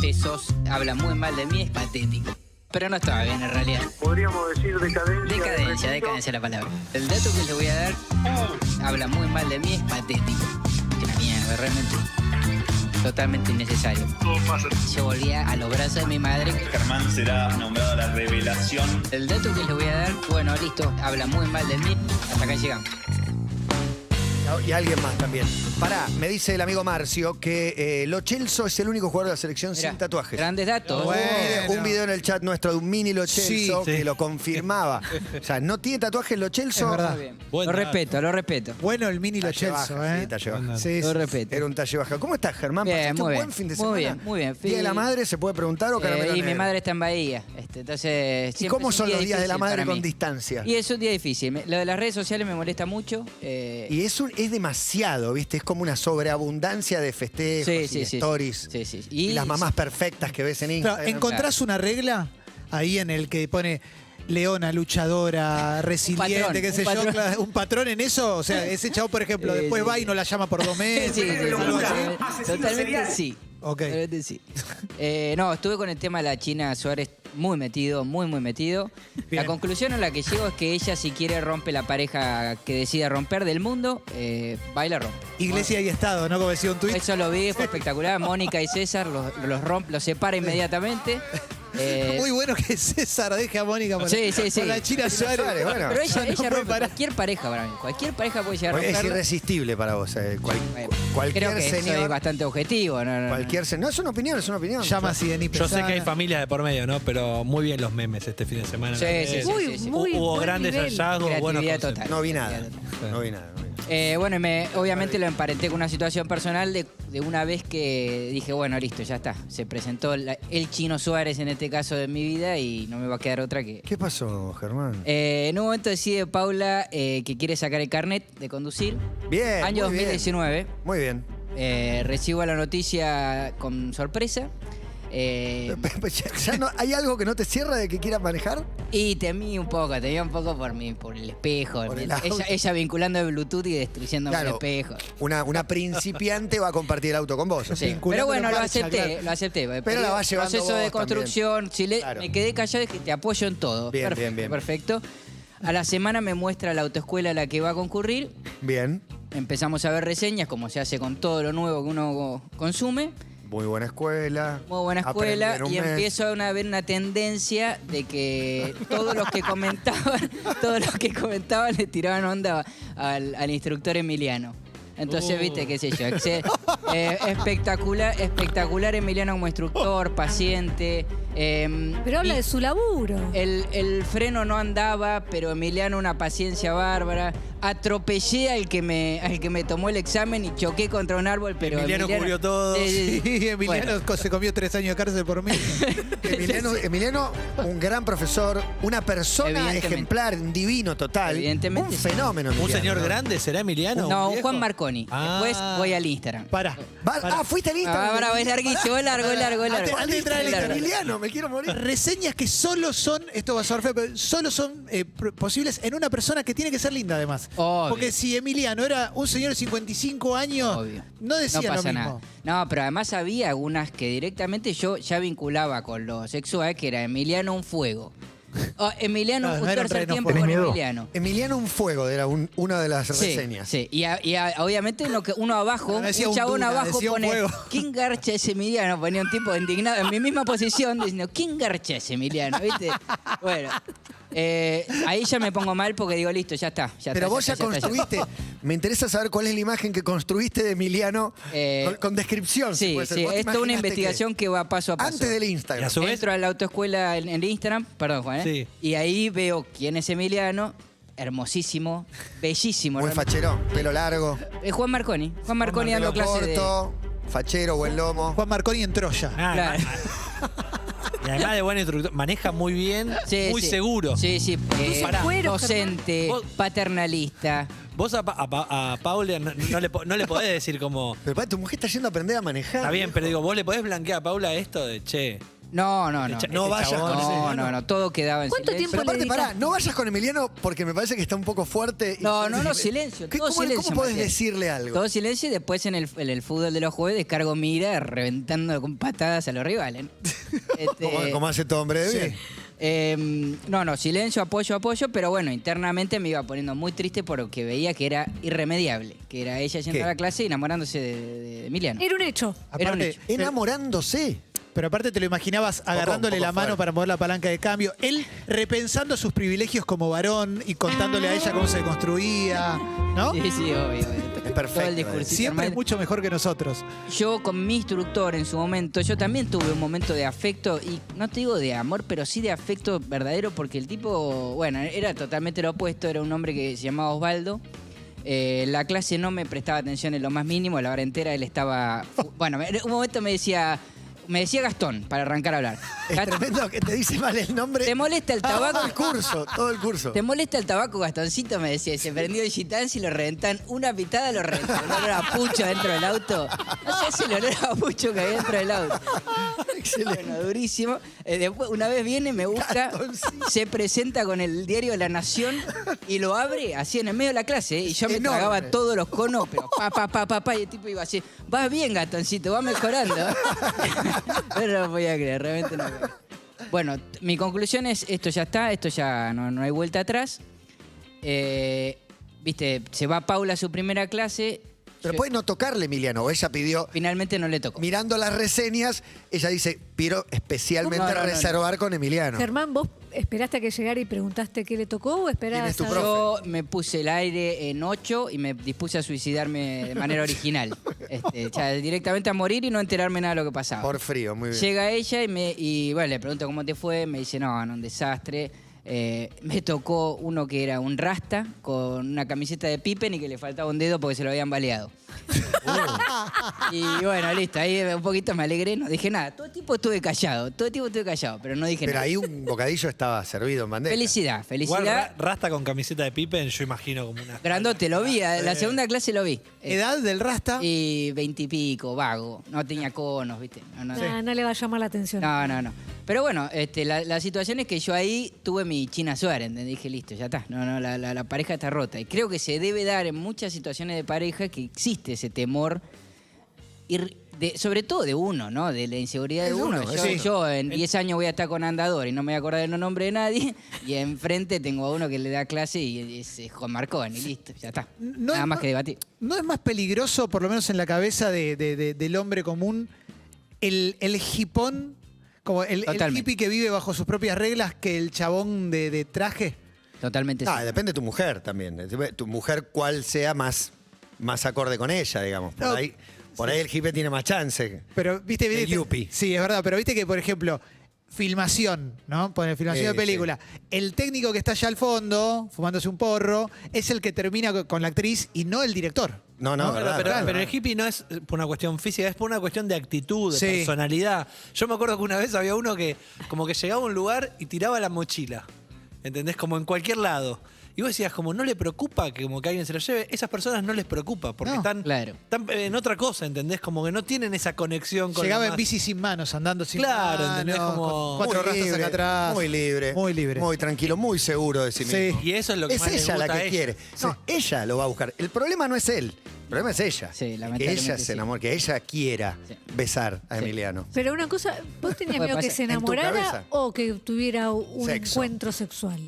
pesos, habla muy mal de mí, es patético. Pero no estaba bien en realidad. Podríamos decir decadencia. Decadencia la palabra. El dato que le voy a dar habla muy mal de mí, es patético. Que una mierda, realmente. Totalmente innecesario. Yo volvía a los brazos de mi madre. Germán será nombrado la revelación. El dato que le voy a dar, bueno, listo, habla muy mal de mí. Hasta acá llegamos. Y alguien más también. Pará, me dice el amigo Marcio que Lo Celso es el único jugador de la selección Mirá, sin tatuajes. Grandes datos. Un video en el chat nuestro de un mini Lo Celso que lo confirmaba. O sea, no tiene tatuajes Lo Celso. Es verdad. Muy bien. Buen Lo dato. respeto, lo respeto. Bueno, el mini Lo Talle Celso, baja, ¿eh? sí, talle baja. Sí, Lo sí. respeto. Era un talle baja. ¿Cómo estás, Germán? Bien, ¿Pasaste muy un bien. buen fin de Muy semana? bien, muy bien. ¿Día de la Madre se puede preguntar o caramelo Y mi negro? madre está en Bahía. Entonces, ¿Y siempre cómo es un son día los días de la difícil madre para con mí. distancia? Y es un día difícil. Lo de las redes sociales me molesta mucho. Y es demasiado, ¿viste? Es como una sobreabundancia de festejos y de stories. Sí, sí. Y las mamás perfectas que ves en Pero, Instagram. ¿encontrás una regla ahí en el que pone leona, luchadora, resiliente, patrón, qué sé un yo? patrón. Claro, ¿un patrón en eso? O sea, ese chavo, por ejemplo, después sí. va y no la llama por 2 meses. Sí, algo así. totalmente sí. Ok. Totalmente sí. No, estuve con el tema de la China Suárez muy metido, muy metido. Bien. La conclusión a la que llego es que ella, si quiere, rompe la pareja que decida romper del mundo, va y la rompe. Iglesia y Estado, ¿no? Como decía un tuit. Eso lo vi, fue espectacular. Mónica y César los separa inmediatamente. Muy bueno que César deje a Mónica por, Sí, sí, sí. por la China Suárez. Suárez, bueno. Pero No ella puede rompe parar. cualquier pareja para mí. Cualquier pareja puede llegar a Es romperla. irresistible para vos. Creo Cualquier que soy señor. bastante objetivo. No. Cualquier no, es una opinión, es una opinión. Llama así de Yo sé que hay familias de por medio, ¿no? Pero muy bien los memes este fin de semana. Sí, sí, sí, Muy, sí, sí. muy Hubo buen grandes nivel. hallazgos, buenos Creatividad conceptos. total. No vi nada. Creatividad total. No vi nada. Bueno, obviamente lo emparenté con una situación personal de una vez que dije, bueno, listo, ya está. Se presentó el Chino Suárez en este caso de mi vida y no me va a quedar otra que... ¿Qué pasó, Germán? En un momento decide Paula que quiere sacar el carnet de conducir. Bien. Año muy bien. 2019. Muy bien. Recibo la noticia con sorpresa. ¿Ya no, ¿Hay algo que no te cierra de que quieras manejar? Y temí un poco por el espejo. Por el auto. Ella vinculando el Bluetooth y destruyéndome Claro. el espejo. Una principiante va a compartir el auto con vos. Sí, Vinculando pero bueno, la lo marcha, acepté, claro. lo acepté. Pero la vas llevando proceso de vos construcción. Claro. Me quedé callado y dije, te apoyo en todo. Bien, Perfecto, bien, bien. perfecto. A la semana me muestra la autoescuela a la que va a concurrir. Bien. Empezamos a ver reseñas, como se hace con todo lo nuevo que uno consume. Muy buena escuela. Muy buena escuela. Aprender un Y mes. empiezo a ver una tendencia de que todos los que comentaban le tiraban onda al instructor Emiliano. Entonces, viste, qué sé yo. Espectacular Emiliano como instructor, paciente. Pero habla y de su laburo. el freno no andaba, pero Emiliano una paciencia bárbara. Atropellé al que me tomó el examen y choqué contra un árbol, pero Emiliano cubrió todo. Sí. Sí, Emiliano Bueno. se comió 3 años de cárcel por mí. Emiliano, un gran profesor, una persona Evidentemente. ejemplar, un divino total. Evidentemente Un sí. fenómeno. ¿Un Emiliano, señor ¿no? grande será Emiliano? No, ¿Un viejo? Juan Marconi. Ah. Después voy al Instagram. Pará. ¿Fuiste al Instagram? Ahora es larguísimo, largo. Antes de entrar al Largo. Emiliano, me quiero morir. Reseñas que solo son, esto va a ser feo, pero solo son posibles en una persona que tiene que ser linda además. Obvio. Porque si Emiliano era un señor de 55 años, Obvio. no decía No pasa lo mismo. nada. No, pero además había algunas que directamente yo ya vinculaba con lo sexual, que era Emiliano un fuego. Emiliano No, un no era un tercer tren, no tiempo fue. con ¿Tenés miedo? Emiliano. Emiliano un fuego era una de las Sí, reseñas. sí. Y obviamente uno abajo, No decía un un chabón Duna, abajo decía un pone, fuego. ¿quién garcha ese Emiliano? Ponía un tipo indignado en mi misma posición diciendo, ¿quién garcha ese Emiliano? ¿Viste? Bueno, ahí ya me pongo mal porque digo, listo, ya está. Pero vos ya está. construiste. Me interesa saber cuál es la imagen que construiste de Emiliano con descripción. si Sí, puede ser. sí, ¿Vos te es toda una imaginaste investigación que va paso a que paso. antes del Y Instagram. a su vez, Entro a la autoescuela en el Instagram, perdón Juan, Sí. y ahí veo quién es Emiliano, hermosísimo, bellísimo. Muy realmente. fachero, pelo largo. Juan Marconi dando Pelo clase de... corto, fachero, buen lomo. Juan Marconi en Troya. Ah, Claro. y además de buen instructor, maneja muy bien, Sí, muy sí. seguro. Sí, sí. Pará. Docente, Vos- paternalista. Vos a Paula no le podés decir como... Pero tu mujer está yendo a aprender a manejar. Está bien, viejo. pero digo, vos le podés blanquear a Paula esto de, che, No, no, no. No vayas con Emiliano. No, todo quedaba en ¿Cuánto silencio. tiempo Pero aparte, le pará, dedicas? no vayas con Emiliano porque me parece que está un poco fuerte. No, silencio, todo silencio, ¿Cómo podés Matías. decirle algo? Todo silencio y después en el fútbol de los jueves descargo mira reventando con patadas a los rivales. Como hace todo hombre de bien. No, silencio, apoyo, pero bueno, internamente me iba poniendo muy triste porque veía que era irremediable, que era ella yendo ¿Qué? a la clase y enamorándose de Emiliano. Era un hecho. Era un Aparte, hecho. Enamorándose. pero aparte te lo imaginabas agarrándole poco la mano fuerte. para mover la palanca de cambio. Él repensando sus privilegios como varón y contándole a ella cómo se construía, ¿no? Sí, obvio. Es perfecto, Todo el discursito Siempre armado. mucho mejor que nosotros. Yo con mi instructor en su momento, yo también tuve un momento de afecto, y no te digo de amor, pero sí de afecto verdadero, porque el tipo, bueno, era totalmente lo opuesto, era un hombre que se llamaba Osvaldo. La clase no me prestaba atención en lo más mínimo, la hora entera él estaba... Bueno, en un momento me decía Gastón, para arrancar a hablar. Es tremendo que te dice mal el nombre. ¿Te molesta el tabaco? Todo el curso. ¿Te molesta el tabaco, Gastoncito? Me decía. Se prendió el gitans y lo reventan. Una pitada lo reventan. El olor a pucho dentro del auto. No sé si el olor a pucho que había dentro del auto. Excelente. Bueno, durísimo. Después, una vez viene, me busca, se presenta con el diario La Nación y lo abre así en el medio de la clase. Y yo me Enorme. tragaba todos los conos, pero pa. Y el tipo iba así. Vas bien, Gastoncito, vas mejorando. Pero no podía creer, realmente no podía creer. Bueno, mi conclusión es, esto ya está, esto ya no hay vuelta atrás. Viste, se va Paula a su primera clase. Pero Yo- puede no tocarle Emiliano. O ella pidió, Finalmente no le tocó. mirando las reseñas, ella dice, quiero especialmente No. reservar con Emiliano. Germán, ¿vos esperaste a que llegara y preguntaste qué le tocó o ¿Quién esperabas es tu a- profe? Yo me puse el aire en 8 y me dispuse a suicidarme de manera original. Ya directamente a morir y no enterarme nada de lo que pasaba. Por frío, muy bien. Llega ella y bueno, le pregunto cómo te fue, me dice, no, un desastre. Me tocó uno que era un rasta con una camiseta de Pippen y que le faltaba un dedo porque se lo habían baleado. Y bueno, listo, ahí un poquito me alegré, no dije nada. Todo el tiempo estuve callado, pero no dije Pero nada. ahí un bocadillo estaba servido en bandeja. Felicidad. Igual Rasta con camiseta de Pippen, yo imagino como una... Grandote, lo vi, la segunda clase lo vi. Edad del Rasta. Y 20 y pico, vago. No tenía conos, ¿viste? No le va a llamar la atención. No. Pero bueno, la situación es que yo ahí tuve mi China Suárez, ¿entendés? Dije, listo, ya está. La pareja está rota. Y creo que se debe dar en muchas situaciones de pareja que existe ese temor, sobre todo de uno, ¿no? De la inseguridad de Es uno. uno, Yo, es yo en 10 años voy a estar con andador y no me voy a acordar del nombre de nadie. Y enfrente tengo a uno que le da clase y es Juan Marconi, y listo, ya está. No Nada es más que debatir. ¿No es más peligroso, por lo menos en la cabeza del hombre común, el hipón, como el Totalmente. hippie que vive bajo sus propias reglas, que el chabón de traje? Totalmente No, sí. depende de tu mujer también. Tu mujer cuál sea más acorde con ella, digamos. Por, No, por ahí el hippie tiene más chance. Pero, viste, El yuppie. Sí, es verdad, pero viste que, por ejemplo, filmación, ¿no? Poner filmación de Sí, película. El técnico que está allá al fondo, fumándose un porro, es el que termina con la actriz y no el director. No, verdad, Pero, verdad. pero el hippie no es por una cuestión física, es por una cuestión de actitud, de Sí. personalidad. Yo me acuerdo que una vez había uno que como que llegaba a un lugar y tiraba la mochila. ¿Entendés? Como en cualquier lado. Y vos decías, como no le preocupa que como que alguien se lo lleve, esas personas no les preocupa, porque No, están en otra cosa, ¿entendés? Como que no tienen esa conexión con Llegaba lo en más- bici sin manos, andando sin Claro, manos, ¿entendés? Como- con 4 Muy rastas libre, acá atrás. Muy libre. Muy libre. Muy tranquilo, muy seguro de sí Sí. mismo. Y eso es lo que Es más les ella la gusta a que ella. quiere. No, ella lo va a buscar. El problema no es él. El problema es ella. Sí, que lamentablemente ella se sí. enamore, que ella quiera Sí. besar a Sí. Emiliano. Pero una cosa, ¿vos tenías Puede miedo que pasar. se En tu enamorara cabeza. o que tuviera un Sexo. encuentro sexual?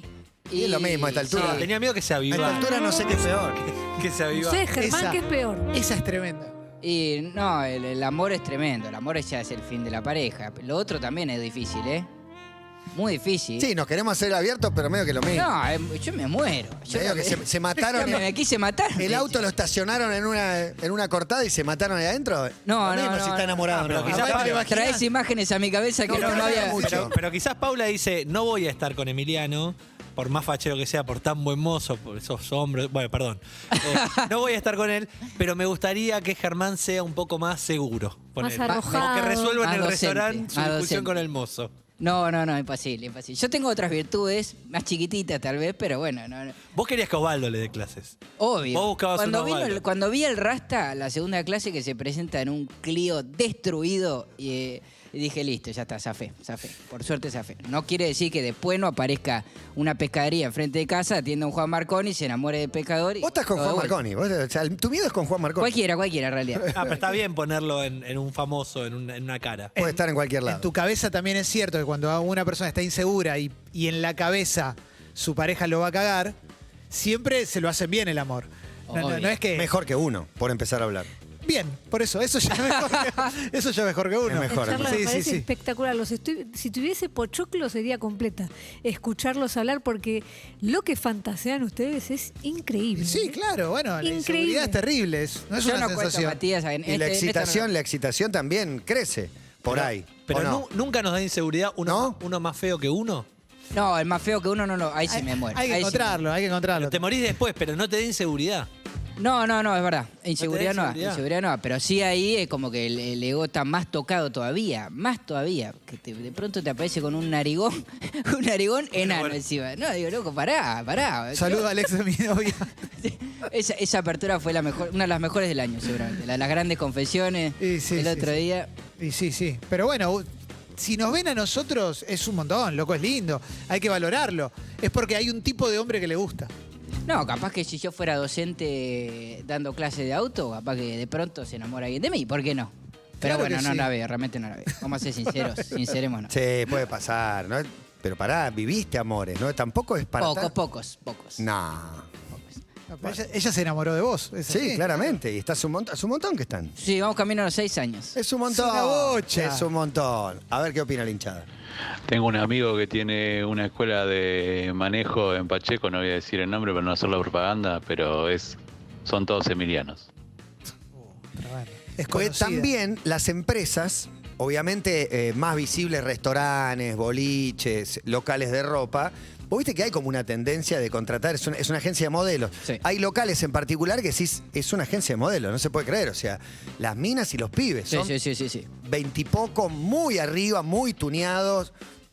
Y es lo mismo a esta altura. No, tenía miedo que se A esta avivara. altura no sé qué es peor. Que se No avivara. sé, Germán, Esa. ¿qué es peor? Esa es tremenda. Y no, el amor es tremendo. El amor ya es el fin de la pareja. Lo otro también es difícil, ¿eh? Muy difícil. Sí, nos queremos hacer abiertos, pero medio que lo mismo. No, yo me muero. Yo Medio que se mataron. me quise matar. El auto lo estacionaron en una cortada y se mataron ahí adentro. No, Lo mismo no, si no, está no. enamorado o No, no. pero quizás Aparte, Pablo- Traes imágenes a mi cabeza que No, no había. mucho. Pero quizás Paula dice, no voy a estar con Emiliano, por más fachero que sea, por tan buen mozo, por esos hombres, bueno, perdón. No voy a estar con él, pero me gustaría que Germán sea un poco más seguro. Ponele. Como arrojado. que resuelva en Más el docente, restaurante su más discusión docente. con el mozo. No, imposible. Yo tengo otras virtudes, más chiquititas tal vez, pero bueno, no. Vos querías que Osvaldo le dé clases. Obvio. Vos buscabas cuando, un Osvaldo. cuando vi el Rasta, la segunda clase que se presenta en un Clio destruido, y Y dije, listo, ya está, zafé. Por suerte zafé. No quiere decir que después no aparezca una pescadería enfrente de casa, atienda a un Juan Marconi, se enamore de pescador. Vos estás con todo Juan de vuelta. Marconi. O sea, tu miedo es con Juan Marconi. Cualquiera en realidad. Ah, pero está bien ponerlo en un famoso, en una cara. Puede estar en cualquier lado. En tu cabeza también es cierto que cuando una persona está insegura y en la cabeza su pareja lo va a cagar, siempre se lo hacen bien el amor. No es que... Mejor que uno, por empezar a hablar. Bien, por eso ya mejor que uno. Es mejor. Esta charla me Sí, parece sí, sí. espectacular. Si tuviese pochoclo sería completa. Escucharlos hablar porque lo que fantasean ustedes es increíble. Sí, claro, bueno, la Increíble. inseguridad es terrible, no es Yo una no cuento, sensación. Matías. Y la excitación también crece por ahí. Pero ¿o no? nunca nos da inseguridad ¿No? uno más feo que uno. No, el más feo que uno, no. Ahí sí me muero. Hay que Ahí sí encontrarlo, Te morís después, pero no te da inseguridad. No, es verdad. Inseguridad no, inseguridad? inseguridad no. Pero sí ahí es como que el ego está más tocado todavía. Más todavía. Que de pronto te aparece con un narigón enano encima. No, digo, loco, pará. Saludo a Alex de mi novia. Esa apertura fue una de las mejores del año, seguramente. Las grandes confesiones Y sí, el sí, otro sí. día. Y sí. Pero bueno, si nos ven a nosotros es un montón, loco, es lindo. Hay que valorarlo. Es porque hay un tipo de hombre que le gusta. No, capaz que si yo fuera docente dando clases de auto, capaz que de pronto se enamora alguien de mí. ¿Por qué no? Pero Claro bueno, que no sí. la veo, realmente no la veo. Vamos a ser sinceros, sincerémonos. Sí, puede pasar, ¿no? Pero pará, viviste amores, ¿no? Tampoco es para... Pocos. No. Pero ella se enamoró de vos. ¿es Sí, así? claramente. Y está hace un montón que están. Sí, vamos camino a los 6 años. Es un montón. Es una bocha. Es un montón. A ver qué opina la hinchada. Tengo un amigo que tiene una escuela de manejo en Pacheco, no voy a decir el nombre para no hacer la propaganda, pero son todos emilianos. Pero bueno, es Pues conocida. también las empresas, obviamente más visibles, restaurantes, boliches, locales de ropa. Vos viste que hay como una tendencia de contratar, es una agencia de modelos. Sí. Hay locales en particular que sí es una agencia de modelos, no se puede creer. O sea, las minas y los pibes son Sí. 20 y poco, muy arriba, muy tuneados,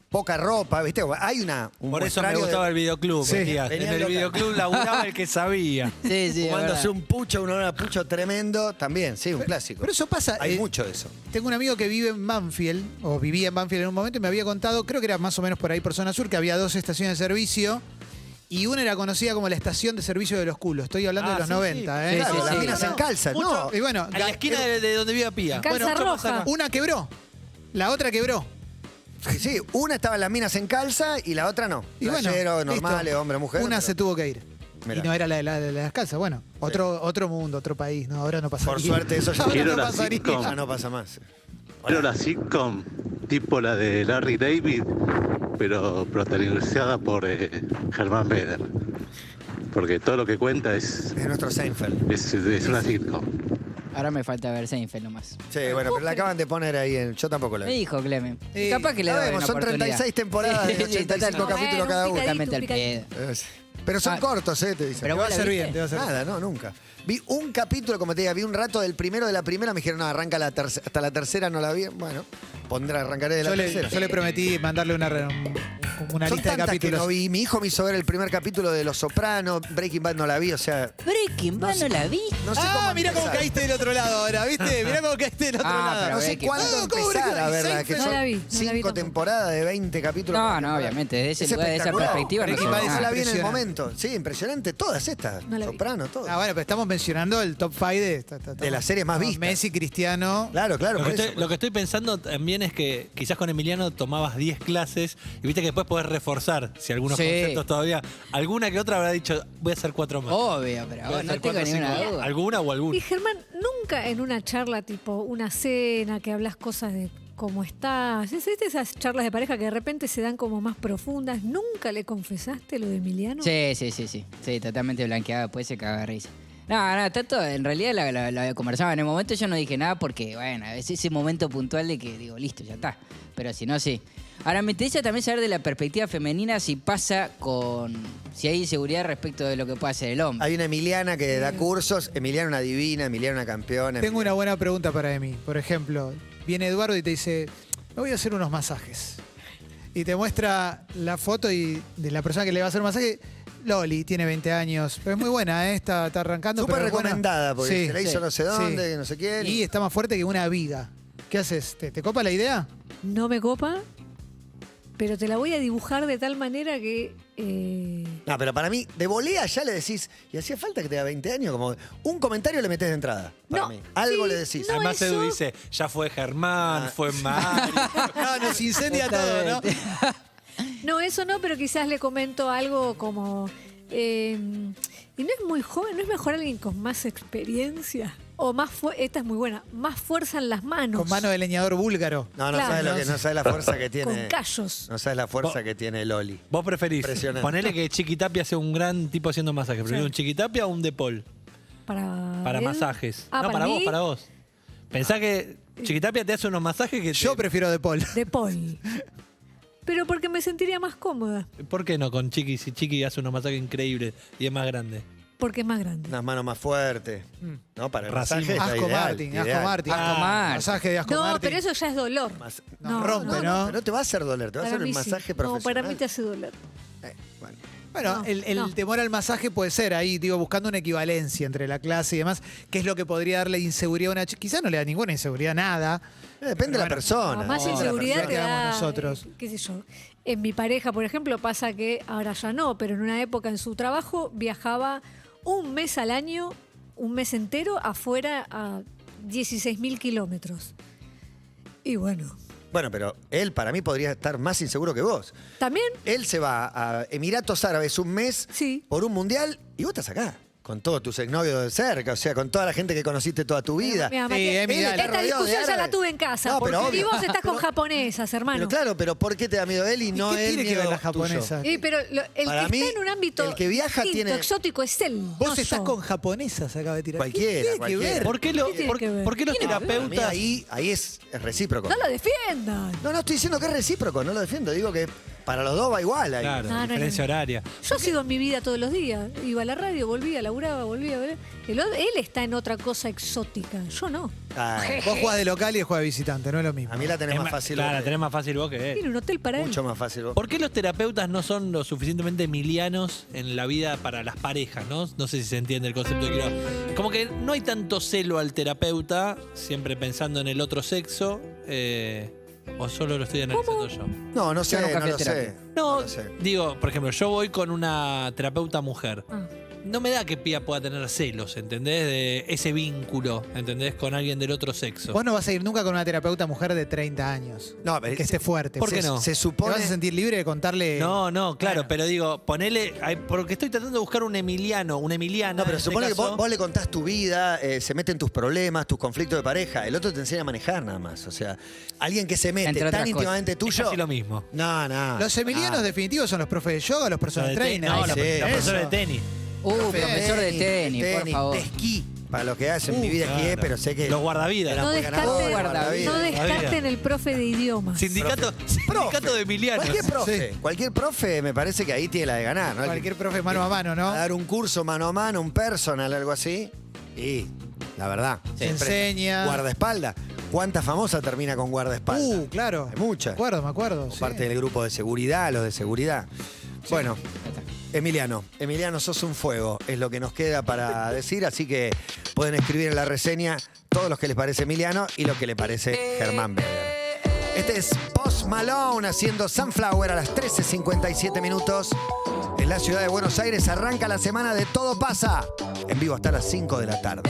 poca ropa, ¿viste? Hay un Por eso me muestrario gustaba de- el videoclub, Sí, Matías. venía En el local. videoclub laburaba el que sabía. Sí, es Fumándose verdad. un pucho, un olor a pucho tremendo, también, sí, un clásico. Pero eso pasa. Hay mucho de eso. Tengo un amigo que vive en Banfield, o vivía en Banfield en un momento, y me había contado, creo que era más o menos por ahí por zona sur, que había 2 estaciones de servicio. Y una era conocida como la estación de servicio de los culos. Estoy hablando de los 90, ¿eh? Claro, sí, las sí. minas en calza, Mucho. ¿no? Y bueno, En la esquina de donde vive Pía. Calza Bueno, roja. una quebró. La otra quebró. Sí, una estaba en las minas en calza y la otra no. Y bueno, Playero, normales, listo. hombre, mujer. Una pero- se tuvo que ir. Mirá. Y no era la de las calzas. Bueno, otro mundo, otro país. No, ahora no pasa Por suerte eso ya, Quiero no la pasaría. sitcom. ya no pasa más. Pero la sitcom, tipo la de Larry David, pero protagonizada por Germán Beder. Porque todo lo que cuenta Es nuestro Seinfeld. es una sitcom. Ahora me falta ver Seinfeld nomás. Sí, bueno, pero la acaban de poner ahí en. Yo tampoco la Me vi. dijo Clemen. Sí. Capaz que le da Sabemos, una son oportunidad. 36 temporadas de Sí, 85 totalmente. capítulos cada uno. Totalmente al picadito. pedo. Pero son Ah. cortos, te dicen. Pero Te va a vos la hacer viste. bien, te va a hacer bien. Nada, no, nunca. Vi un capítulo, como te diga, vi un rato del primero de la primera, me dijeron, no, arranca hasta la tercera, no la vi. Bueno, arrancaré de la tercera. Yo le prometí mandarle una Son lista de tantas que capítulos. no vi. Mi hijo me hizo ver el primer capítulo de Los Sopranos, Breaking Bad no la vi, o sea, Breaking Bad no la vi. no sé cómo Mirá cómo empezar. caíste del otro lado ahora, ¿viste? Mirá cómo caíste del otro Ah, lado. pero No sé Breaking cuándo Bad. ¿Cómo empezar Breaking a Bad? verla, que No son la vi, no la vi 5 tampoco. temporadas de 20 capítulos. No, por no, temporada. obviamente. Desde ese Es lugar, de esa espectacular. perspectiva, no Breaking sé Bad nada. Esa la vi en el Impresionante. momento. Sí, impresionante. Todas estas. No la vi. Soprano, todas. Ah, bueno, pero estamos mencionando el top 5 De las series más vistas. Messi, Cristiano. Claro, claro. Lo por que, eso. lo que estoy pensando también es que quizás con Emiliano tomabas 10 clases y viste que después podés reforzar si algunos Sí. conceptos todavía. Alguna que otra habrá dicho, voy a hacer 4 más. Obvio, pero Voy a no hacer tengo 4 o 5 ninguna más. duda. ¿Alguna o Y alguna? Germán, nunca en una charla tipo una cena que hablas cosas de cómo estás, ¿viste esas charlas de pareja que de repente se dan como más profundas? ¿Nunca le confesaste lo de Emiliano? Sí. Sí, totalmente blanqueado. Después se caga de risa. No, está todo. En realidad la conversaba en el momento. Yo no dije nada porque, bueno, es ese momento puntual de que digo, listo, ya está. Pero si no, sí. Ahora, me interesa también saber de la perspectiva femenina si pasa con. Si hay inseguridad respecto de lo que puede hacer el hombre. Hay una Emiliana que da cursos. Emiliana una divina, Emiliana una campeona. Tengo una buena pregunta para Emi. Por ejemplo, viene Eduardo y te dice, me voy a hacer unos masajes. Y te muestra la foto de la persona que le va a hacer un masaje. Loli, tiene 20 años. Pero es muy buena, ¿eh? Está arrancando. Súper pero es buena. recomendada porque Sí, se la hizo sí, no sé dónde, sí. no sé quién. Y está más fuerte que una viga. ¿Qué haces? ¿Te copa la idea? no me copa, pero te la voy a dibujar de tal manera que... No, pero para mí, de volea ya le decís, y hacía falta que tenga 20 años, como un comentario le metés de entrada. Para No, mí. Algo sí, le decís. no, Además, eso- Edu dice, ya fue Germán, fue Mario. No, nos incendia todo, ¿no? No, eso no, pero quizás le comento algo como... y no es muy joven, ¿no es mejor alguien con más experiencia? O más esta es muy buena, más fuerza en las manos. Con mano de leñador búlgaro. No, no Claro. sabes no sabes la fuerza que Con tiene. callos. No sabes la fuerza que tiene Loli. Vos preferís Impresionante. ponerle que Chiquitapia sea un gran tipo haciendo masajes. ¿Preferís Sí. un Chiquitapia o un De Paul? Para él. Masajes. Ah, no, para mí, vos, para vos. Pensá que Chiquitapia te hace unos masajes que Yo prefiero De Paul. De Paul. Pero porque me sentiría más cómoda, ¿Por qué no con Chiqui? Si Chiqui hace unos masajes increíbles y es más grande. porque es más grande. Unas manos más fuertes. ¿No? Para el Racismo. masaje está Asco ideal, Martin, ideal. Asco Martin. Asco Martin. Masaje de Asco No, Martin. pero eso ya es dolor. Nos rompe, ¿no? Pero no te va a hacer doler, te va a Para hacer un mí sí. masaje No, profesional. para mí te hace doler. Bueno. Bueno, No, el no. temor al masaje puede ser ahí, digo, buscando una equivalencia entre la clase y demás, que es lo que podría darle inseguridad a una chica. Quizás no le da ninguna inseguridad, nada. Depende de la persona. No, más no, la inseguridad persona te que da, damos nosotros. qué sé yo. En mi pareja, por ejemplo, pasa que ahora ya no, pero en una época en su trabajo viajaba un mes al año, un mes entero, afuera a 16.000 kilómetros. Y bueno, Bueno, pero él para mí podría estar más inseguro que vos. también, Él se va a Emiratos Árabes un mes sí. por un mundial y vos estás acá. Con todos tus exnovios de cerca, o sea, con toda la gente que conociste toda tu vida. Mira, Sí, Mate, Emi, dale. esta Rodeado de discusión ya la árabes. tuve en casa. No, pero porque- y obvio. vos estás con Pero- japonesas, hermano. Pero claro, pero ¿por qué te da miedo él y no ¿Qué él tiene que ver miedo la japonesa? tuyo? Pero el Para que mí, está en un ámbito el que viaja distinto, tiene- exótico es él. Vos no estás yo. con japonesas, acaba de tirar. Cualquiera, ¿Qué tiene que cualquiera. ver? ¿Por qué, ¿Qué tiene que ver? por qué los Para mí terapeutas? ahí es recíproco. No lo defiendan. No, no estoy diciendo que es recíproco, no lo defiendo. Digo que para los dos va igual ahí. Claro, No, no, diferencia no. horaria. Yo sigo en mi vida todos los días. Iba a la radio, volvía, laburaba, volvía. Él está en otra cosa exótica. Yo no. Ay, Vos jugás de local y él juega de visitante, no es lo mismo. a mí la tenés Es más fácil. Claro, vos la que- tenés más fácil vos que él. Tiene un hotel para él. Mucho más fácil vos. ¿Por qué los terapeutas no son lo suficientemente emilianos en la vida para las parejas, no? No sé si se entiende el concepto que quiero. Como que no hay tanto celo al terapeuta, siempre pensando en el otro sexo, o solo lo estoy analizando yo. No, no sé, Yo nunca no fui a lo sé. terapia. No, lo sé. digo, por ejemplo, yo voy con una terapeuta mujer. Ah. No me da que Pía pueda tener celos, ¿entendés? De ese vínculo, ¿entendés? Con alguien del otro sexo. Vos no vas a ir nunca con una terapeuta mujer de 30 años. No, pero Que esté fuerte. ¿Por qué Se- no? Se ¿Te supone. vas a sentir libre de contarle? No, claro, Bueno. pero digo, ponele. Porque estoy tratando de buscar un Emiliano, una Emiliana. No, pero en este supone que caso. vos le contás tu vida, se mete en tus problemas, tus conflictos de pareja. El otro te enseña a manejar nada más. O sea, alguien que se mete Entre tan otras íntimamente Es tuyo. casi lo mismo. No, no. Los emilianos Ah. definitivos son los profes de yoga, los personal La de tenis, trainers. no, la sí, profesora de eso. tenis. Profesor de tenis, por favor. De esquí. Para lo que hacen, mi vida esquié, Claro. pero sé que. Los guardavidas. Era No muy descarten, ganador, no guardavidas. descarten el profe de idiomas. Sindicato de Emilianos. Cualquier profe, cualquier profe me parece que ahí tiene la de ganar, ¿no? Cualquier profe mano a mano, ¿no? A dar un curso mano a mano, un personal, algo así. Y la verdad, Se siempre enseña. guardaespaldas. ¿Cuánta famosa termina con guardaespaldas? Claro. Hay muchas. Me acuerdo. O sí. parte del grupo de seguridad, los de seguridad. Bueno, Emiliano, sos un fuego, es lo que nos queda para decir, así que pueden escribir en la reseña todos los que les parece Emiliano y lo que le parece Germán Beder. Este es Post Malone haciendo Sunflower a las 13:57 minutos. En la ciudad de Buenos Aires arranca la semana de Todo Pasa, en vivo hasta las 5 de la tarde.